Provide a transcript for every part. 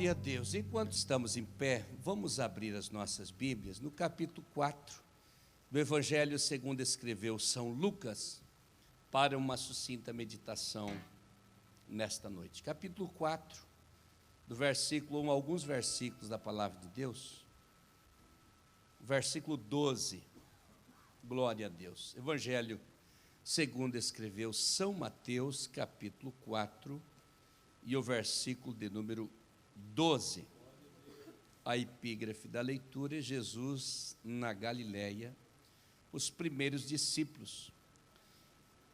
Glória a Deus. Enquanto estamos em pé, vamos abrir as nossas Bíblias no capítulo 4 do Evangelho segundo escreveu São Lucas, para uma sucinta meditação nesta noite. Capítulo 4, do versículo 1, alguns versículos da palavra de Deus. Versículo 12, glória a Deus. Evangelho segundo escreveu São Mateus, capítulo 4, e o versículo de número 12. A epígrafe da leitura é Jesus na Galileia, os primeiros discípulos.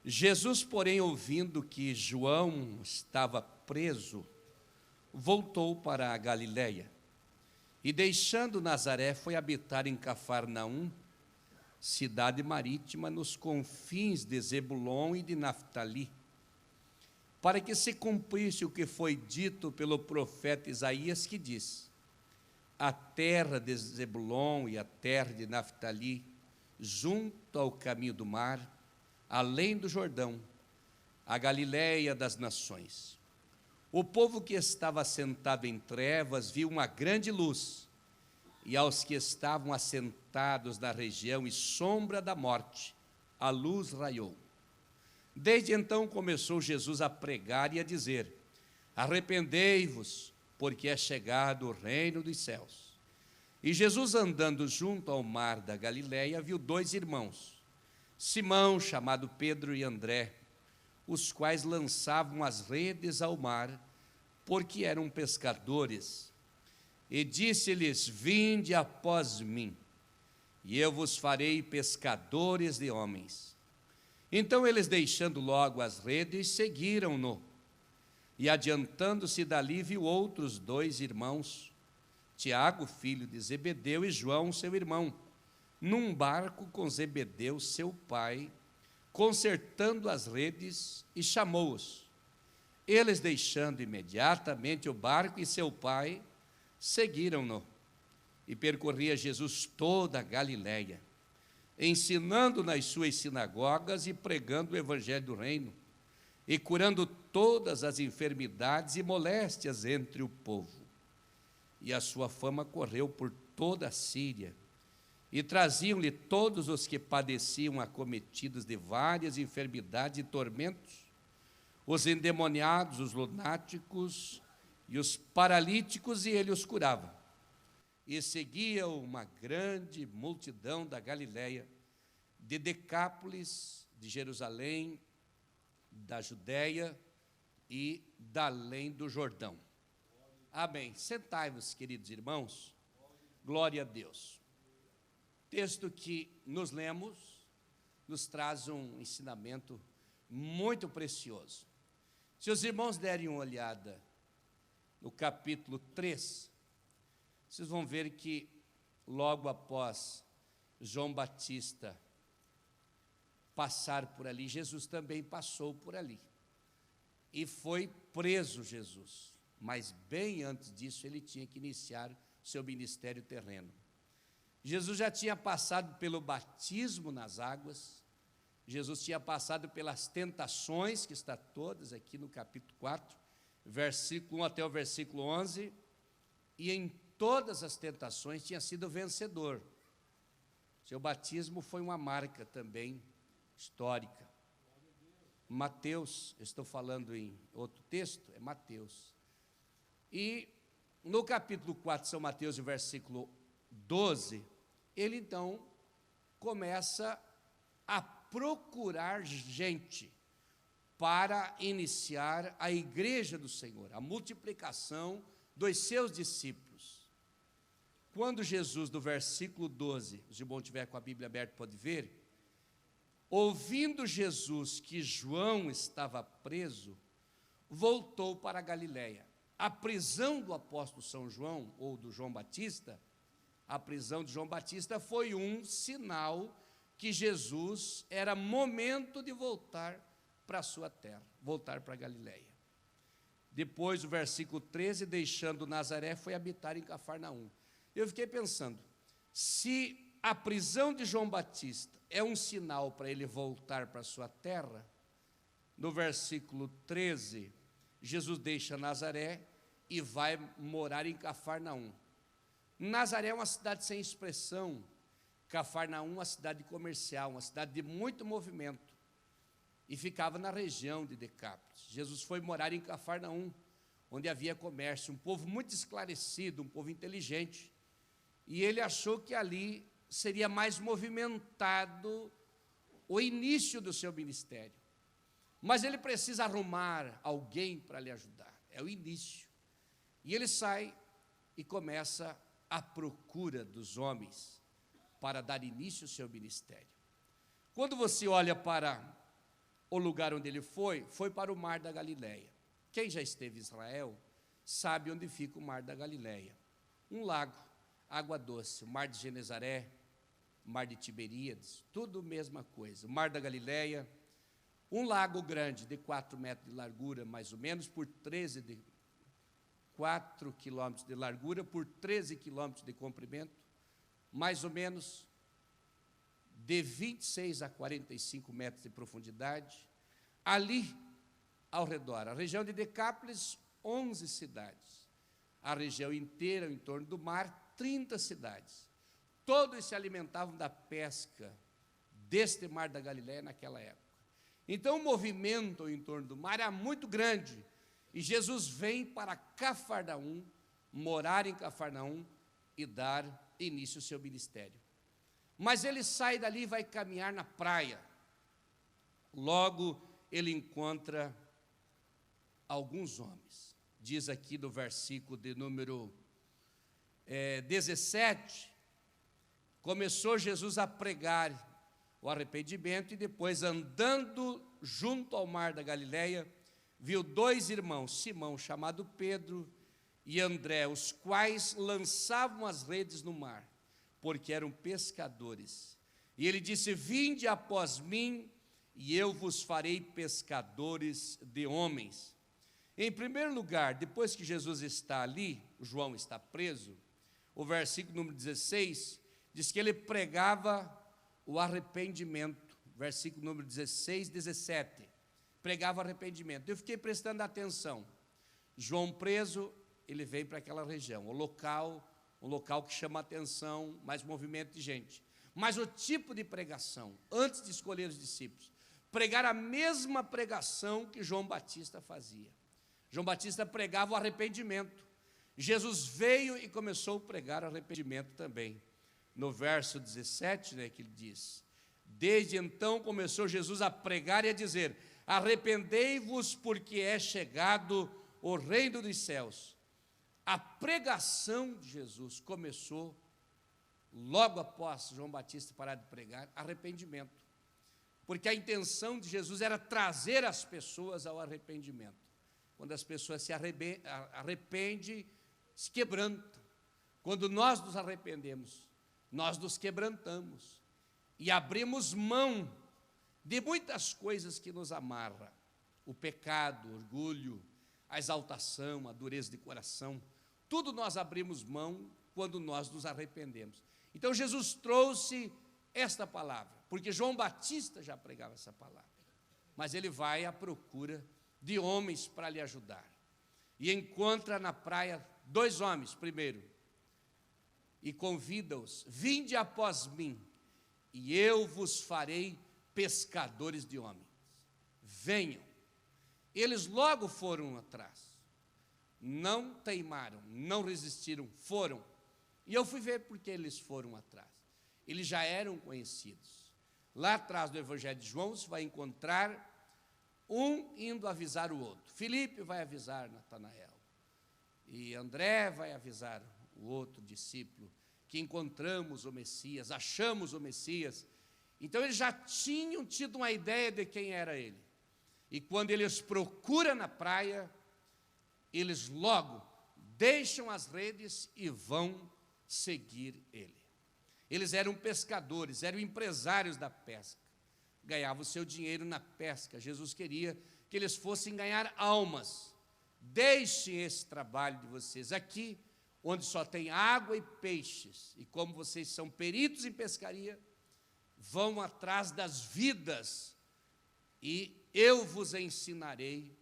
Jesus, porém, ouvindo que João estava preso, voltou para a Galileia e, deixando Nazaré, foi habitar em Cafarnaum, cidade marítima nos confins de Zebulon e de Naftali, para que se cumprisse o que foi dito pelo profeta Isaías, que diz: a terra de Zebulon e a terra de Naftali, junto ao caminho do mar, além do Jordão, a Galileia das nações. O povo que estava assentado em trevas viu uma grande luz, e aos que estavam assentados na região e sombra da morte, a luz raiou. Desde então começou Jesus a pregar e a dizer: arrependei-vos, porque é chegado o reino dos céus. E Jesus, andando junto ao mar da Galileia, viu dois irmãos, Simão, chamado Pedro, e André, os quais lançavam as redes ao mar, porque eram pescadores. E disse-lhes: vinde após mim, e eu vos farei pescadores de homens. Então eles, deixando logo as redes, seguiram-no. E adiantando-se dali, viu outros dois irmãos, Tiago, filho de Zebedeu, e João, seu irmão, num barco com Zebedeu, seu pai, consertando as redes, e chamou-os. Eles, deixando imediatamente o barco e seu pai, seguiram-no. E percorria Jesus toda a Galileia, ensinando nas suas sinagogas e pregando o evangelho do reino, e curando todas as enfermidades e moléstias entre o povo. E a sua fama correu por toda a Síria, e traziam-lhe todos os que padeciam acometidos de várias enfermidades e tormentos, os endemoniados, os lunáticos e os paralíticos, e ele os curava. E seguia uma grande multidão da Galileia, de Decápolis, de Jerusalém, da Judéia e da além do Jordão. Amém. Sentai-vos, queridos irmãos. Glória a Deus. O texto que nos lemos nos traz um ensinamento muito precioso. Se os irmãos derem uma olhada no capítulo 3, vocês vão ver que logo após João Batista passar por ali, Jesus também passou por ali. E foi preso Jesus, mas bem antes disso ele tinha que iniciar seu ministério terreno. Jesus já tinha passado pelo batismo nas águas, Jesus tinha passado pelas tentações, que está todas aqui no capítulo 4, versículo 1 até o versículo 11, e em todas as tentações tinha sido vencedor. Seu batismo foi uma marca também histórica. Mateus, estou falando em outro texto, é Mateus. E no capítulo 4 de São Mateus, no versículo 12, ele então começa a procurar gente para iniciar a igreja do Senhor, a multiplicação dos seus discípulos. Quando Jesus, do versículo 12, se o irmão tiver com a Bíblia aberta pode ver, ouvindo Jesus que João estava preso, voltou para a Galileia. A prisão do apóstolo São João, ou do João Batista, a prisão de João Batista foi um sinal que Jesus era momento de voltar para a sua terra, voltar para a Galileia. Depois, o versículo 13, deixando Nazaré, foi habitar em Cafarnaum. Eu fiquei pensando, se a prisão de João Batista é um sinal para ele voltar para a sua terra, no versículo 13, Jesus deixa Nazaré e vai morar em Cafarnaum. Nazaré é uma cidade sem expressão, Cafarnaum uma cidade comercial, uma cidade de muito movimento, e ficava na região de Decápolis. Jesus foi morar em Cafarnaum, onde havia comércio, um povo muito esclarecido, um povo inteligente, e ele achou que ali seria mais movimentado o início do seu ministério. Mas ele precisa arrumar alguém para lhe ajudar, é o início. E ele sai e começa a procura dos homens para dar início ao seu ministério. Quando você olha para o lugar onde ele foi para o Mar da Galileia. Quem já esteve em Israel sabe onde fica o Mar da Galileia. Um lago, água doce, o Mar de Genezaré, o Mar de Tiberíades, tudo a mesma coisa. O Mar da Galileia, um lago grande de 4 metros de largura, mais ou menos, por 4 quilômetros de largura, por 13 quilômetros de comprimento, mais ou menos de 26 a 45 metros de profundidade. Ali, ao redor, a região de Decápolis, 11 cidades. A região inteira, em torno do mar, 30 cidades. Todos se alimentavam da pesca deste Mar da Galileia naquela época. Então, o movimento em torno do mar era muito grande. E Jesus vem para Cafarnaum, morar em Cafarnaum e dar início ao seu ministério. Mas ele sai dali e vai caminhar na praia. Logo, ele encontra alguns homens. Diz aqui no versículo de número 17, começou Jesus a pregar o arrependimento e depois, andando junto ao mar da Galileia, viu 2 irmãos, Simão, chamado Pedro, e André, os quais lançavam as redes no mar, porque eram pescadores. E ele disse: vinde após mim, e eu vos farei pescadores de homens. Em primeiro lugar, depois que Jesus está ali, João está preso, o versículo número 16, diz que ele pregava o arrependimento, versículo número 16, 17, pregava arrependimento. Eu fiquei prestando atenção. João preso, ele vem para aquela região, um local que chama atenção, mais movimento de gente. Mas o tipo de pregação, antes de escolher os discípulos, pregar a mesma pregação que João Batista fazia. João Batista pregava o arrependimento. Jesus veio e começou a pregar arrependimento também. No verso 17, que ele diz: desde então começou Jesus a pregar e a dizer: arrependei-vos, porque é chegado o reino dos céus. A pregação de Jesus começou logo após João Batista parar de pregar, arrependimento. Porque a intenção de Jesus era trazer as pessoas ao arrependimento. Quando as pessoas se arrependem, se quebrantam. Quando nós nos arrependemos, nós nos quebrantamos e abrimos mão de muitas coisas que nos amarram. O pecado, o orgulho, a exaltação, a dureza de coração, tudo nós abrimos mão quando nós nos arrependemos. Então Jesus trouxe esta palavra, porque João Batista já pregava essa palavra, mas ele vai à procura de homens para lhe ajudar, e encontra na praia 2 homens, primeiro, e convida-os: vinde após mim, e eu vos farei pescadores de homens. Venham. Eles logo foram atrás, não teimaram, não resistiram, foram. E eu fui ver porque eles foram atrás. Eles já eram conhecidos. Lá atrás do Evangelho de João, você vai encontrar um indo avisar o outro. Filipe vai avisar Natanael, e André vai avisar o outro discípulo, que encontramos o Messias, achamos o Messias. Então eles já tinham tido uma ideia de quem era ele. E quando eles procuram na praia, eles logo deixam as redes e vão seguir ele. Eles eram pescadores, eram empresários da pesca, ganhavam o seu dinheiro na pesca. Jesus queria que eles fossem ganhar almas. Deixem esse trabalho de vocês aqui, onde só tem água e peixes, e como vocês são peritos em pescaria, vão atrás das vidas, e eu vos ensinarei,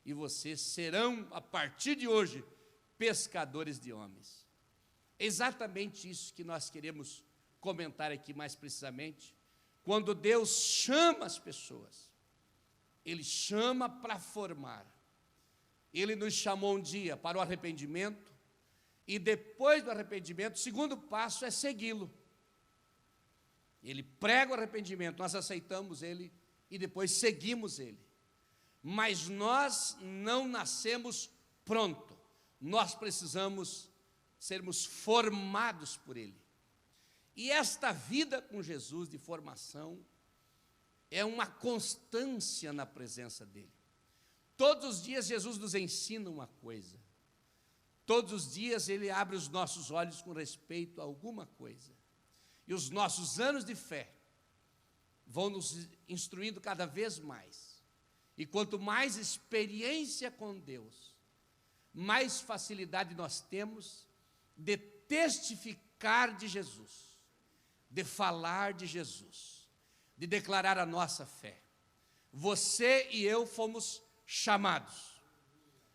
e vocês serão, a partir de hoje, pescadores de homens. É exatamente isso que nós queremos comentar aqui mais precisamente. Quando Deus chama as pessoas, Ele chama para formar. Ele nos chamou um dia para o arrependimento, e depois do arrependimento, o segundo passo é segui-lo. Ele prega o arrependimento, nós aceitamos Ele e depois seguimos Ele. Mas nós não nascemos pronto, nós precisamos sermos formados por Ele. E esta vida com Jesus de formação é uma constância na presença dEle. Todos os dias Jesus nos ensina uma coisa. Todos os dias Ele abre os nossos olhos com respeito a alguma coisa. E os nossos anos de fé vão nos instruindo cada vez mais. E quanto mais experiência com Deus, mais facilidade nós temos de testificar de Jesus, de falar de Jesus, de declarar a nossa fé. Você e eu fomos chamados.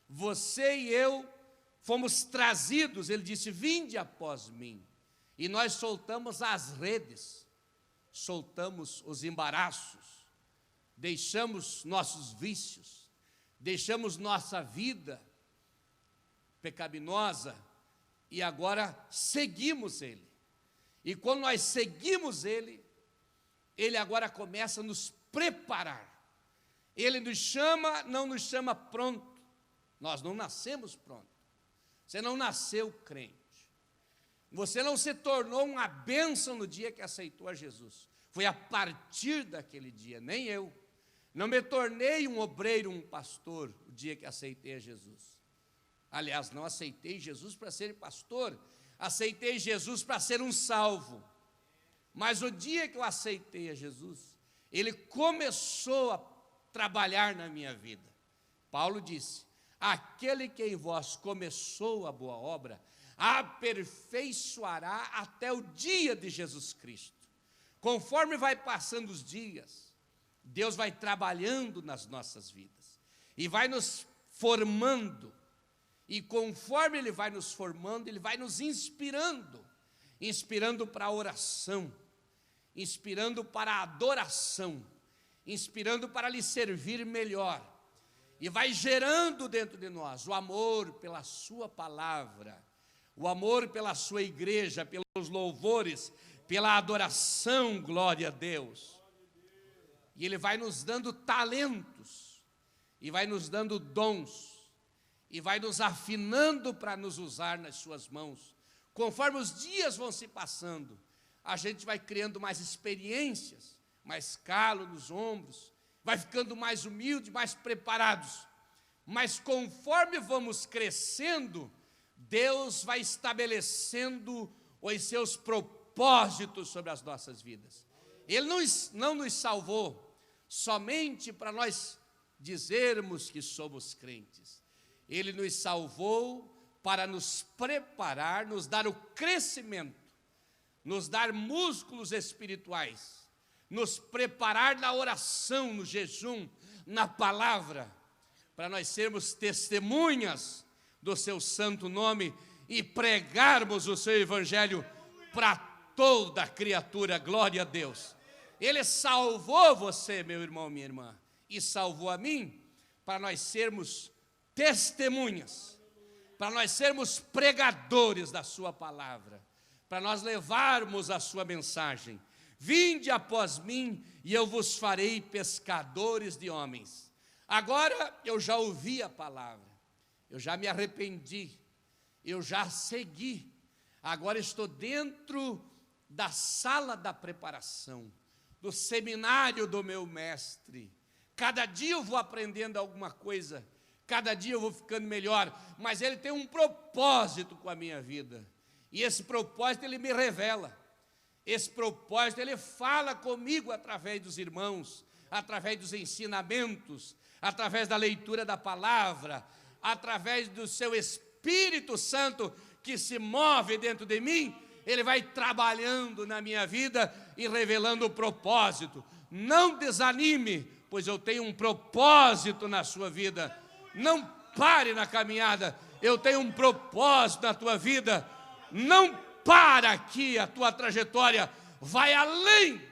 Você e eu fomos trazidos. Ele disse: vinde após mim. E nós soltamos as redes, soltamos os embaraços, deixamos nossos vícios, deixamos nossa vida pecaminosa e agora seguimos Ele. E quando nós seguimos Ele, Ele agora começa a nos preparar. Ele nos chama, não nos chama pronto. Nós não nascemos pronto. Você não nasceu crente. Você não se tornou uma bênção no dia que aceitou a Jesus. Foi a partir daquele dia, nem eu. Não me tornei um obreiro, um pastor, o dia que aceitei a Jesus. Aliás, não aceitei Jesus para ser pastor, aceitei Jesus para ser um salvo. Mas o dia que eu aceitei a Jesus, Ele começou a trabalhar na minha vida. Paulo disse: aquele que em vós começou a boa obra, aperfeiçoará até o dia de Jesus Cristo. Conforme vai passando os dias, Deus vai trabalhando nas nossas vidas e vai nos formando. E conforme Ele vai nos formando, Ele vai nos inspirando, inspirando para a oração, inspirando para a adoração, inspirando para lhe servir melhor. E vai gerando dentro de nós o amor pela sua palavra, o amor pela sua igreja, pelos louvores, pela adoração, glória a Deus. E Ele vai nos dando talentos, e vai nos dando dons, e vai nos afinando para nos usar nas suas mãos. Conforme os dias vão se passando, a gente vai criando mais experiências, mais calo nos ombros, vai ficando mais humilde, mais preparados. Mas conforme vamos crescendo, Deus vai estabelecendo os seus propósitos sobre as nossas vidas. Ele não nos salvou somente para nós dizermos que somos crentes. Ele nos salvou para nos preparar, nos dar o crescimento, nos dar músculos espirituais, nos preparar na oração, no jejum, na palavra, para nós sermos testemunhas do seu santo nome e pregarmos o seu evangelho para toda a criatura, glória a Deus. Ele salvou você, meu irmão, minha irmã, e salvou a mim, para nós sermos testemunhas, para nós sermos pregadores da sua palavra, para nós levarmos a sua mensagem. Vinde após mim e eu vos farei pescadores de homens. Agora eu já ouvi a palavra, eu já me arrependi, eu já segui. Agora estou dentro da sala da preparação, do seminário do meu mestre. Cada dia eu vou aprendendo alguma coisa, cada dia eu vou ficando melhor, mas Ele tem um propósito com a minha vida. E esse propósito Ele me revela. Esse propósito Ele fala comigo através dos irmãos, através dos ensinamentos, através da leitura da palavra, através do seu Espírito Santo que se move dentro de mim. Ele vai trabalhando na minha vida e revelando o propósito. Não desanime, pois eu tenho um propósito na sua vida. Não pare na caminhada, eu tenho um propósito na tua vida. Não para aqui a tua trajetória, vai além.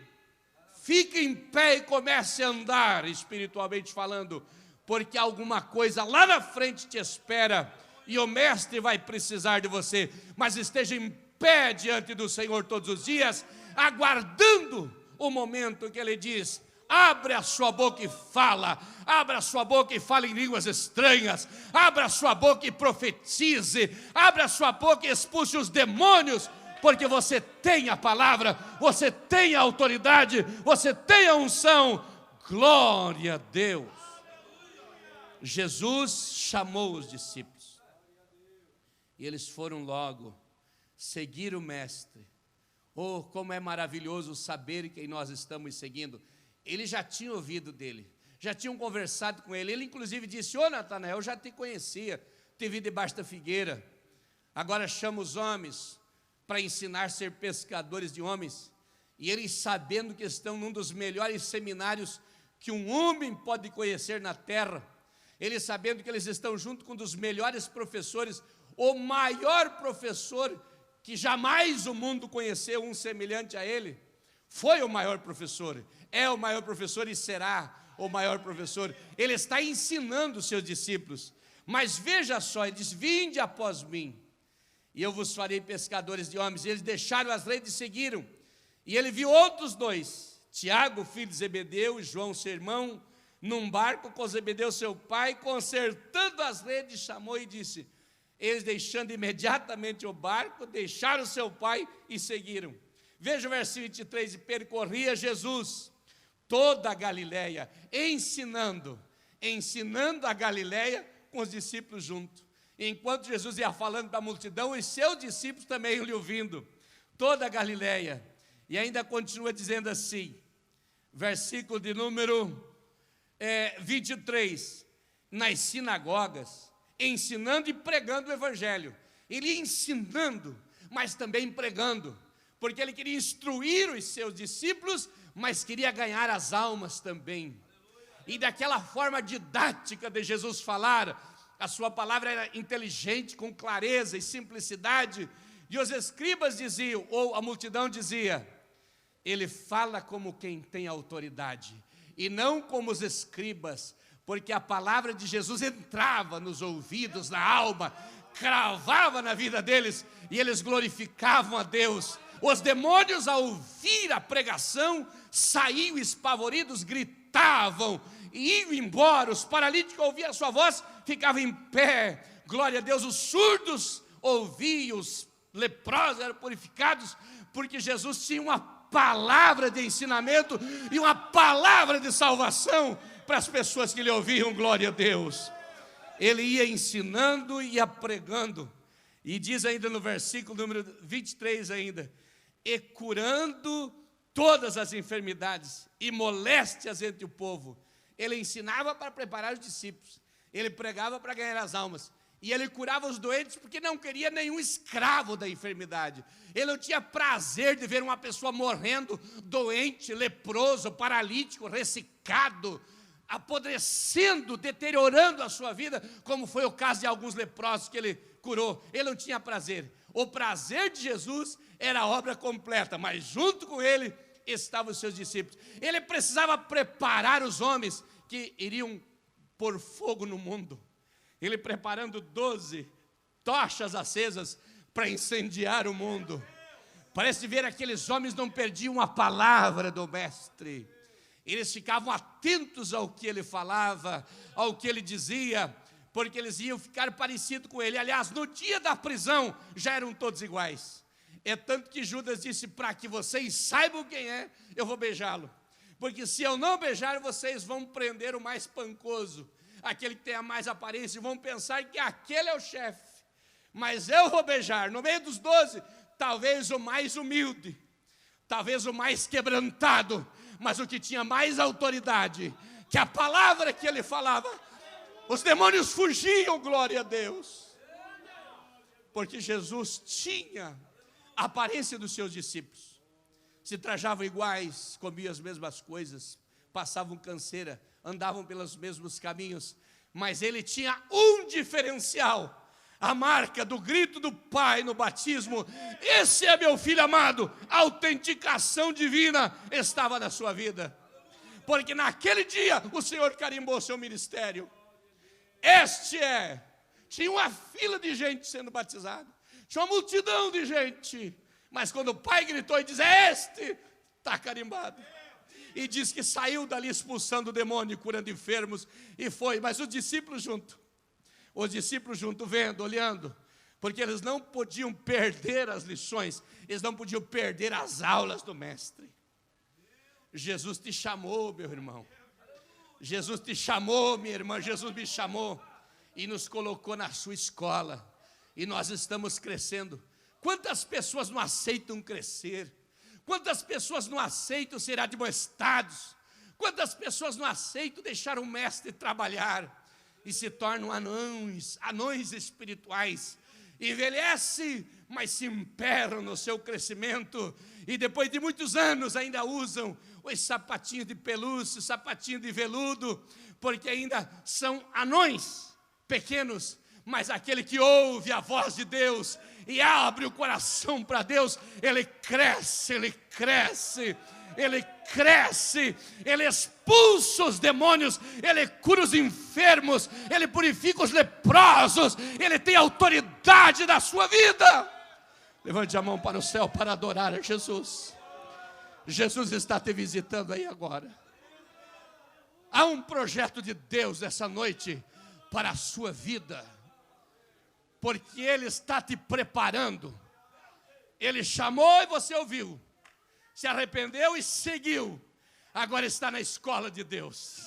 Fique em pé e comece a andar, espiritualmente falando, porque alguma coisa lá na frente te espera, e o mestre vai precisar de você. Mas esteja em pé diante do Senhor todos os dias, aguardando o momento que Ele diz: abre a sua boca e fala, abra a sua boca e fale em línguas estranhas, abra a sua boca e profetize, abra a sua boca e expulse os demônios, porque você tem a palavra, você tem a autoridade, você tem a unção. Glória a Deus. Jesus chamou os discípulos, e eles foram logo seguir o mestre. Oh, como é maravilhoso saber quem nós estamos seguindo. Eles já tinham ouvido dele, já tinham conversado com ele. Ele inclusive disse: ô Natanael, eu já te conhecia, te vi debaixo da figueira, agora chama os homens para ensinar a ser pescadores de homens. E eles, sabendo que estão num dos melhores seminários que um homem pode conhecer na terra, eles sabendo que eles estão junto com um dos melhores professores, o maior professor que jamais o mundo conheceu, um semelhante a ele, foi o maior professor, é o maior professor e será o maior professor. Ele está ensinando os seus discípulos, mas veja só, ele diz: vinde após mim, e eu vos farei pescadores de homens. E eles deixaram as redes e seguiram. E ele viu outros dois, Tiago, filho de Zebedeu, e João, seu irmão, num barco com Zebedeu, seu pai, consertando as redes, chamou e disse. Eles, deixando imediatamente o barco, deixaram seu pai e seguiram. Veja o versículo 23, e percorria Jesus toda a Galileia, ensinando a Galileia com os discípulos junto. Enquanto Jesus ia falando para a multidão, os seus discípulos também iam lhe ouvindo, toda a Galileia. E ainda continua dizendo assim, versículo de número 23, nas sinagogas, ensinando e pregando o evangelho. Ele ia ensinando, mas também pregando, porque ele queria instruir os seus discípulos, mas queria ganhar as almas também. E daquela forma didática de Jesus falar, a sua palavra era inteligente, com clareza e simplicidade, e os escribas diziam, ou a multidão dizia, ele fala como quem tem autoridade, e não como os escribas, porque a palavra de Jesus entrava nos ouvidos, na alma, cravava na vida deles, e eles glorificavam a Deus. Os demônios, ao ouvir a pregação, saíam espavoridos, gritavam, e iam embora. Os paralíticos, ao ouvir a sua voz, ficavam em pé. Glória a Deus. Os surdos ouviam, os leprosos eram purificados, porque Jesus tinha uma palavra de ensinamento e uma palavra de salvação para as pessoas que lhe ouviam. Glória a Deus. Ele ia ensinando e ia pregando, e diz ainda no versículo número 23 ainda, e curando todas as enfermidades e moléstias entre o povo. Ele ensinava para preparar os discípulos, ele pregava para ganhar as almas, e ele curava os doentes porque não queria nenhum escravo da enfermidade. Ele não tinha prazer de ver uma pessoa morrendo, doente, leproso, paralítico, ressecado, apodrecendo, deteriorando a sua vida, como foi o caso de alguns leprosos que ele curou. Ele não tinha prazer. O prazer de Jesus era a obra completa, mas junto com ele estavam os seus discípulos. Ele precisava preparar os homens que iriam pôr fogo no mundo. Ele preparando 12 tochas acesas para incendiar o mundo. Parece ver aqueles homens não perdiam a palavra do mestre. Eles ficavam atentos ao que ele falava, ao que ele dizia, porque eles iam ficar parecidos com ele. Aliás, no dia da prisão, já eram todos iguais. É tanto que Judas disse, para que vocês saibam quem é, eu vou beijá-lo. Porque se eu não beijar, vocês vão prender o mais pancoso, aquele que tem a mais aparência, e vão pensar que aquele é o chefe. Mas eu vou beijar, no meio dos 12, talvez o mais humilde, talvez o mais quebrantado, mas o que tinha mais autoridade, que a palavra que ele falava, os demônios fugiam, glória a Deus. Porque Jesus tinha a aparência dos seus discípulos. Se trajavam iguais, comiam as mesmas coisas, passavam canseira, andavam pelos mesmos caminhos, mas ele tinha um diferencial. a marca do grito do Pai no batismo: esse é meu filho amado. A autenticação divina estava na sua vida, porque naquele dia o Senhor carimbou seu ministério. Tinha uma fila de gente sendo batizada, tinha uma multidão de gente, mas quando o Pai gritou e disse: está carimbado. E diz que saiu dali expulsando o demônio, curando enfermos, e foi. Mas os discípulos junto, vendo, olhando, porque eles não podiam perder as lições, eles não podiam perder as aulas do mestre. Jesus te chamou, meu irmão. Jesus te chamou, minha irmã. Jesus me chamou e nos colocou na sua escola, e nós estamos crescendo. Quantas pessoas não aceitam crescer? Quantas pessoas não aceitam ser admoestados? Quantas pessoas não aceitam deixar o mestre trabalhar e se tornam anões espirituais? Envelhece, mas se emperram no seu crescimento, e depois de muitos anos ainda usam os sapatinhos de pelúcia, sapatinho de veludo, porque ainda são anões pequenos. Mas aquele que ouve a voz de Deus e abre o coração para Deus, ele cresce, ele expulsa os demônios, ele cura os enfermos, ele purifica os leprosos, ele tem autoridade na sua vida. Levante a mão para o céu para adorar a Jesus. Jesus está te visitando aí agora. Há um projeto de Deus essa noite para a sua vida, porque Ele está te preparando. Ele chamou e você ouviu, se arrependeu e seguiu. Agora está na escola de Deus.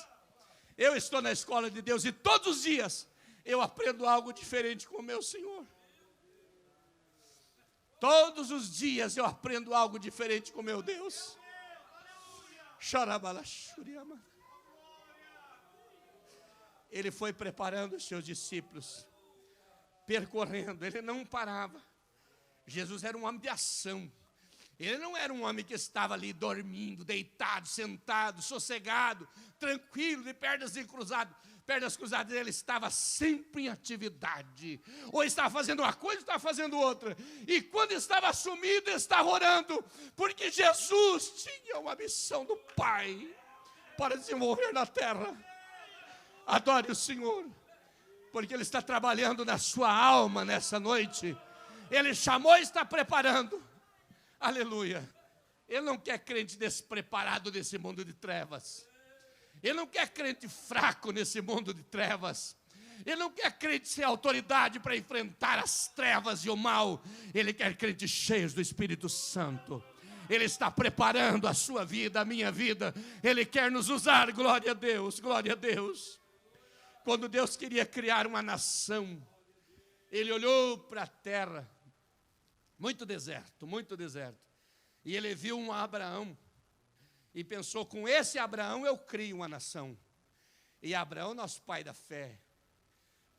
Eu estou na escola de Deus e todos os dias eu aprendo algo diferente com o meu Senhor. Todos os dias eu aprendo algo diferente com o meu Deus. Ele foi preparando os seus discípulos, percorrendo, ele não parava. Jesus era um homem de ação. Ele não era um homem que estava ali dormindo, deitado, sentado, sossegado, tranquilo, de pernas cruzadas. Ele estava sempre em atividade. Ou estava fazendo uma coisa, ou estava fazendo outra. E quando estava sumido, estava orando, porque Jesus tinha uma missão do Pai para desenvolver na terra. Adore o Senhor, porque Ele está trabalhando na sua alma nessa noite. Ele chamou e está preparando. Aleluia. Ele não quer crente despreparado nesse mundo de trevas. Ele não quer crente fraco nesse mundo de trevas. Ele não quer crente sem autoridade para enfrentar as trevas e o mal. Ele quer crentes cheios do Espírito Santo. Ele está preparando a sua vida, a minha vida. Ele quer nos usar, glória a Deus, glória a Deus. Quando Deus queria criar uma nação, Ele olhou para a terra, muito deserto, e Ele viu um Abraão, e pensou: com esse Abraão eu crio uma nação. E Abraão, nosso pai da fé.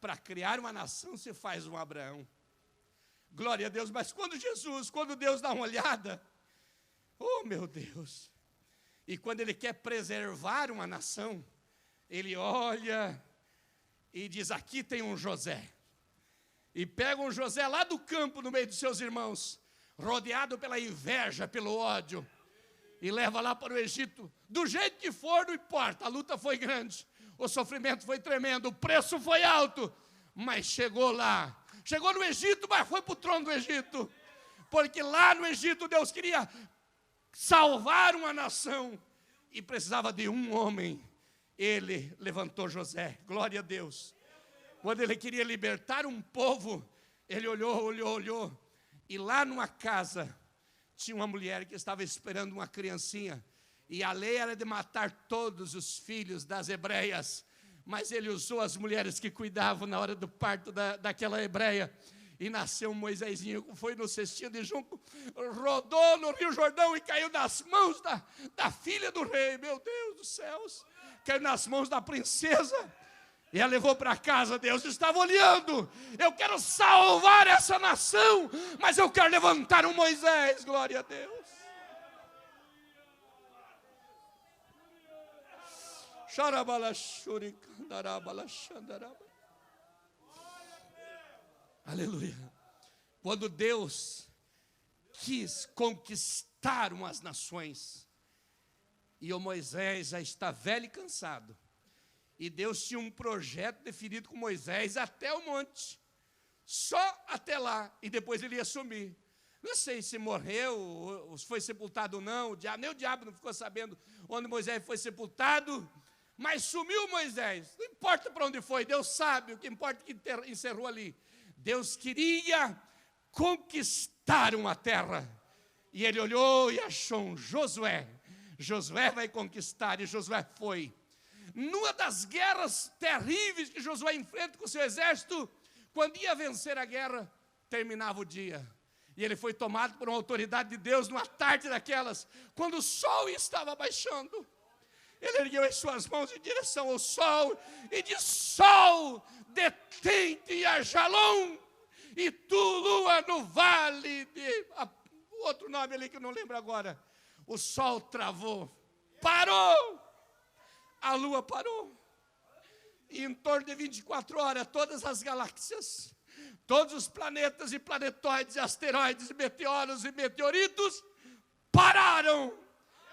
Para criar uma nação se faz um Abraão. Glória a Deus. Mas quando Deus dá uma olhada, oh meu Deus, e quando Ele quer preservar uma nação, Ele olha e diz: aqui tem um José. E pega um José lá do campo, no meio dos seus irmãos, rodeado pela inveja, pelo ódio, e leva lá para o Egito. Do jeito que for, não importa, a luta foi grande, o sofrimento foi tremendo, o preço foi alto, mas chegou lá, chegou no Egito, mas foi para o trono do Egito, porque lá no Egito Deus queria salvar uma nação, e precisava de um homem. Ele levantou José, glória a Deus. Quando Ele queria libertar um povo, Ele olhou, e lá numa casa tinha uma mulher que estava esperando uma criancinha, e a lei era de matar todos os filhos das hebreias, mas Ele usou as mulheres que cuidavam na hora do parto daquela hebreia, e nasceu um Moisésinho, foi no cestinho de junco, rodou no Rio Jordão e caiu nas mãos da filha do rei. Meu Deus dos céus, caiu nas mãos da princesa, e ela levou para casa. Deus estava olhando: eu quero salvar essa nação, mas eu quero levantar um Moisés, glória a Deus. Aleluia. Quando Deus quis conquistar umas nações, e o Moisés já está velho e cansado, e Deus tinha um projeto definido com Moisés até o monte, só até lá, e depois ele ia sumir. Não sei se morreu, ou se foi sepultado ou não, nem o diabo não ficou sabendo onde Moisés foi sepultado, mas sumiu Moisés. Não importa para onde foi, Deus sabe, o que importa é que encerrou ali. Deus queria conquistar uma terra, e ele olhou e achou um Josué. Josué vai conquistar, e Josué foi. Numa das guerras terríveis que Josué enfrenta com o seu exército, quando ia vencer a guerra, terminava o dia. E ele foi tomado por uma autoridade de Deus numa tarde daquelas, quando o sol estava baixando. Ele ergueu as suas mãos em direção ao sol e disse: sol, detente em Ajalon, e tu, lua, no vale de... outro nome ali que eu não lembro agora. O sol travou, parou, a lua parou. E em torno de 24 horas, todas as galáxias, todos os planetas e planetoides, asteroides, meteoros e meteoritos pararam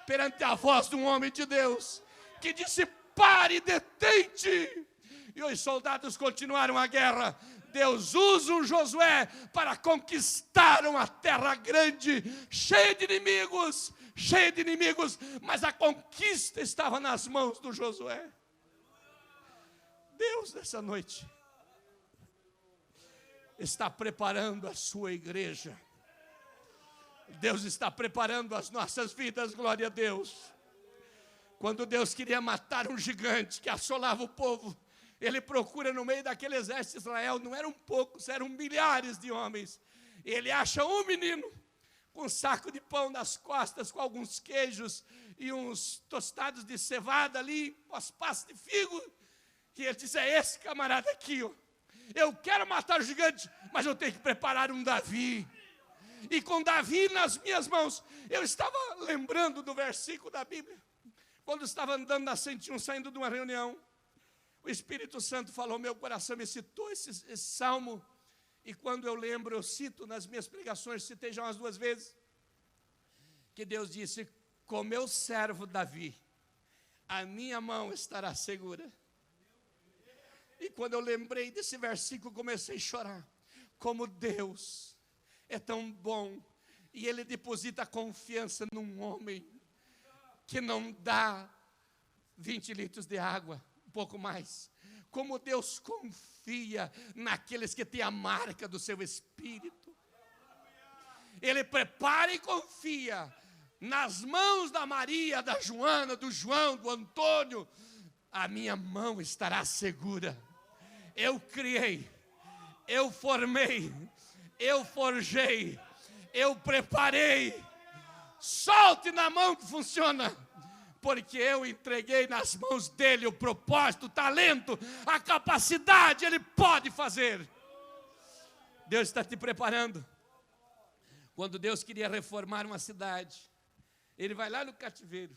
perante a voz de um homem de Deus, que disse: pare, detente. E os soldados continuaram a guerra. Deus usa um Josué para conquistar uma terra grande, cheia de inimigos, mas a conquista estava nas mãos do Josué. Deus, nessa noite, está preparando a sua igreja. Deus está preparando as nossas vidas, glória a Deus. Quando Deus queria matar um gigante que assolava o povo, ele procura no meio daquele exército de Israel, não eram poucos, eram milhares de homens. Ele acha um menino com um saco de pão nas costas, com alguns queijos e uns tostados de cevada ali, umas passas de figo. E ele diz: é esse camarada aqui, ó. Eu quero matar o gigante, mas eu tenho que preparar um Davi. E com Davi nas minhas mãos, eu estava lembrando do versículo da Bíblia. Quando estava andando na 101, saindo de uma reunião, o Espírito Santo falou ao meu coração, me citou esse salmo. E quando eu lembro, eu cito nas minhas pregações, citei já umas 2 vezes, que Deus disse: com meu servo Davi, a minha mão estará segura. E quando eu lembrei desse versículo, comecei a chorar. Como Deus é tão bom, e Ele deposita confiança num homem que não dá 20 litros de água, um pouco mais. Como Deus confia naqueles que têm a marca do seu Espírito. Ele prepara e confia nas mãos da Maria, da Joana, do João, do Antônio. A minha mão estará segura. Eu criei, eu formei, eu forjei, eu preparei. Solte na mão que funciona, porque eu entreguei nas mãos dele o propósito, o talento, a capacidade. Ele pode fazer. Deus está te preparando. Quando Deus queria reformar uma cidade, Ele vai lá no cativeiro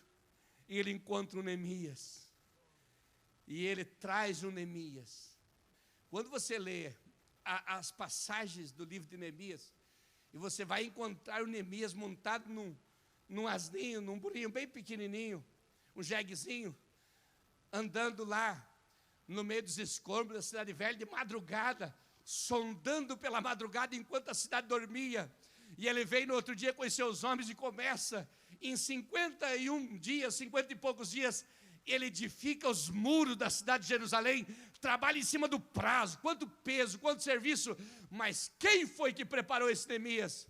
e Ele encontra um Neemias. E Ele traz um Neemias. Quando você lê as passagens do livro de Neemias, e você vai encontrar o Neemias montado num asninho, num burrinho bem pequenininho, um jeguezinho, andando lá no meio dos escombros da cidade velha de madrugada, sondando pela madrugada enquanto a cidade dormia. E ele vem no outro dia com os seus homens e começa, em 51 dias, 50 e poucos dias, ele edifica os muros da cidade de Jerusalém, trabalha em cima do prazo, quanto peso, quanto serviço. Mas quem foi que preparou esse Neemias?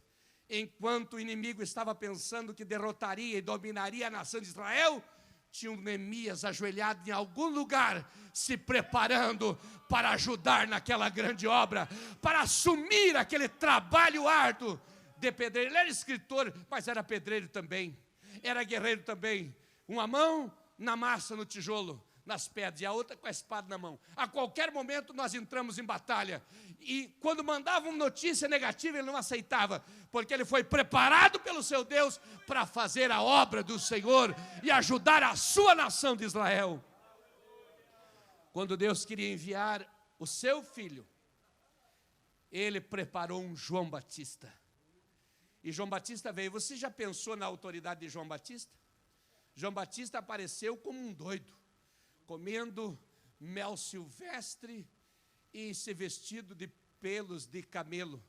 Enquanto o inimigo estava pensando que derrotaria e dominaria a nação de Israel, tinha um Neemias ajoelhado em algum lugar, se preparando para ajudar naquela grande obra, para assumir aquele trabalho árduo de pedreiro. Ele era escritor, mas era pedreiro também, era guerreiro também. Uma mão na massa, no tijolo, nas pedras, e a outra com a espada na mão. A qualquer momento nós entramos em batalha. E quando mandavam notícia negativa, ele não aceitava, porque ele foi preparado pelo seu Deus para fazer a obra do Senhor e ajudar a sua nação de Israel. Quando Deus queria enviar o seu filho, ele preparou um João Batista. E João Batista veio. Você já pensou na autoridade de João Batista? João Batista apareceu como um doido, comendo mel silvestre e se vestido de pelos de camelo.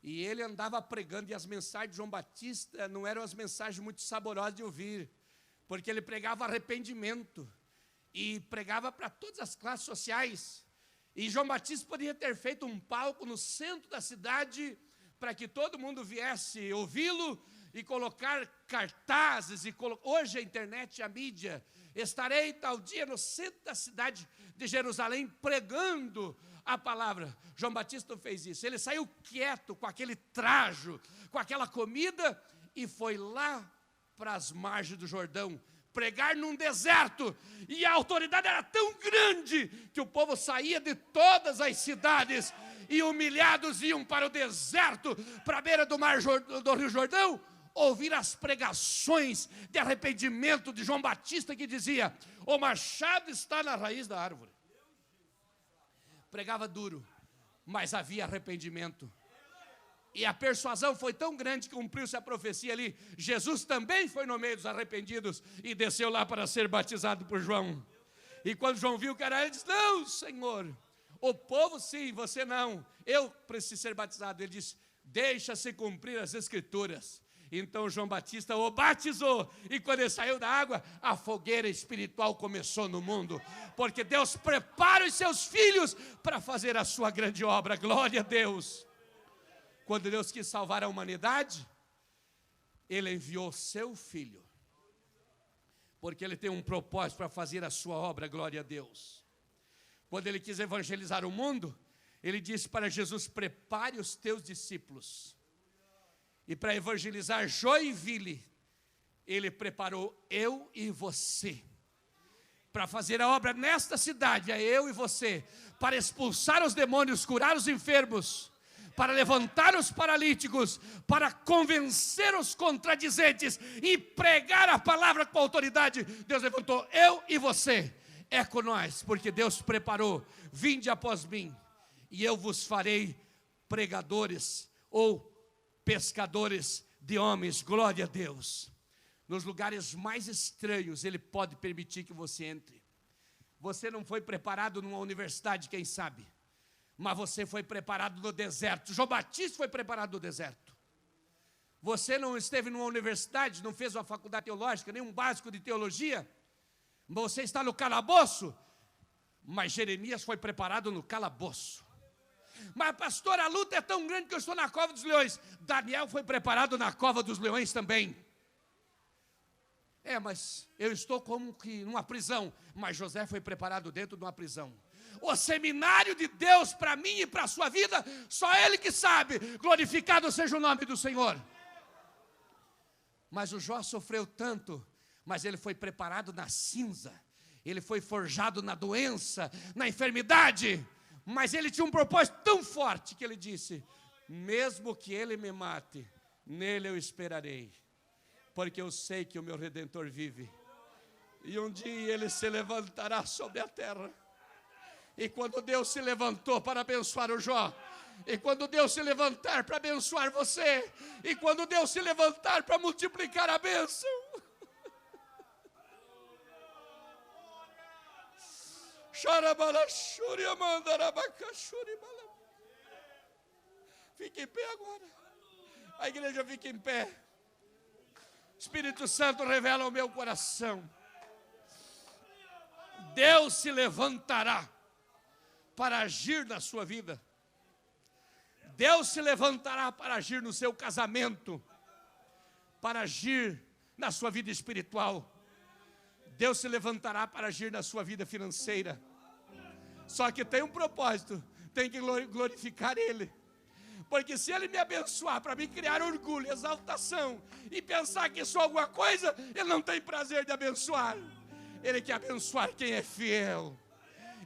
E ele andava pregando, e as mensagens de João Batista não eram as mensagens muito saborosas de ouvir, porque ele pregava arrependimento, e pregava para todas as classes sociais. E João Batista poderia ter feito um palco no centro da cidade, para que todo mundo viesse ouvi-lo, e colocar cartazes, hoje a internet e a mídia, estarei tal dia no centro da cidade de Jerusalém, pregando a palavra. João Batista fez isso. Ele saiu quieto, com aquele trajo, com aquela comida, e foi lá para as margens do Jordão, pregar num deserto. E a autoridade era tão grande, que o povo saía de todas as cidades, e humilhados iam para o deserto, para a beira do mar do Rio Jordão, ouvir as pregações de arrependimento de João Batista, que dizia: o machado está na raiz da árvore. Pregava duro, mas havia arrependimento. E a persuasão foi tão grande que cumpriu-se a profecia ali. Jesus também foi no meio dos arrependidos e desceu lá para ser batizado por João. E quando João viu que era ele, disse: não, Senhor, o povo sim, você não. Eu preciso ser batizado. Ele disse: deixa-se cumprir as Escrituras. Então João Batista o batizou, e quando ele saiu da água, a fogueira espiritual começou no mundo, porque Deus prepara os seus filhos para fazer a sua grande obra. Glória a Deus. Quando Deus quis salvar a humanidade, Ele enviou seu Filho, porque Ele tem um propósito para fazer a sua obra. Glória a Deus. Quando Ele quis evangelizar o mundo, Ele disse para Jesus: prepare os teus discípulos. E para evangelizar Joinville, Ele preparou eu e você, para fazer a obra nesta cidade. É eu e você, para expulsar os demônios, curar os enfermos, para levantar os paralíticos, para convencer os contradizentes e pregar a palavra com autoridade. Deus levantou eu e você. É com nós, porque Deus preparou: vinde após mim, e eu vos farei pregadores ou pescadores de homens. Glória a Deus. Nos lugares mais estranhos Ele pode permitir que você entre. Você não foi preparado numa universidade, quem sabe, mas você foi preparado no deserto. João Batista foi preparado no deserto. Você não esteve numa universidade, não fez uma faculdade teológica, nem um básico de teologia, mas você está no calabouço. Mas Jeremias foi preparado no calabouço. Mas pastor, a luta é tão grande que eu estou na cova dos leões. Daniel foi preparado na cova dos leões também. Mas eu estou como que numa prisão. Mas José foi preparado dentro de uma prisão. O seminário de Deus para mim e para a sua vida, só Ele que sabe. Glorificado seja o nome do Senhor. Mas o Jó sofreu tanto, mas ele foi preparado na cinza. Ele foi forjado na doença, na enfermidade. Mas ele tinha um propósito tão forte que ele disse: mesmo que ele me mate, nele eu esperarei, porque eu sei que o meu Redentor vive, e um dia ele se levantará sobre a terra. E quando Deus se levantou para abençoar o Jó, e quando Deus se levantar para abençoar você, e quando Deus se levantar para multiplicar a bênção, fique em pé agora. A igreja fica em pé. Espírito Santo revela ao meu coração: Deus se levantará para agir na sua vida. Deus se levantará para agir no seu casamento, para agir na sua vida espiritual. Deus se levantará para agir na sua vida financeira. Só que tem um propósito: tem que glorificar Ele. Porque se Ele me abençoar para me criar orgulho, exaltação e pensar que sou alguma coisa, Ele não tem prazer de abençoar. Ele quer abençoar quem é fiel.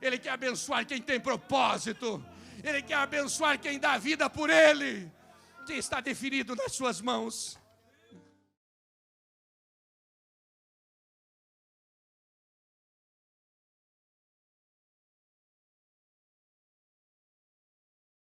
Ele quer abençoar quem tem propósito. Ele quer abençoar quem dá vida por Ele. Quem está definido nas suas mãos.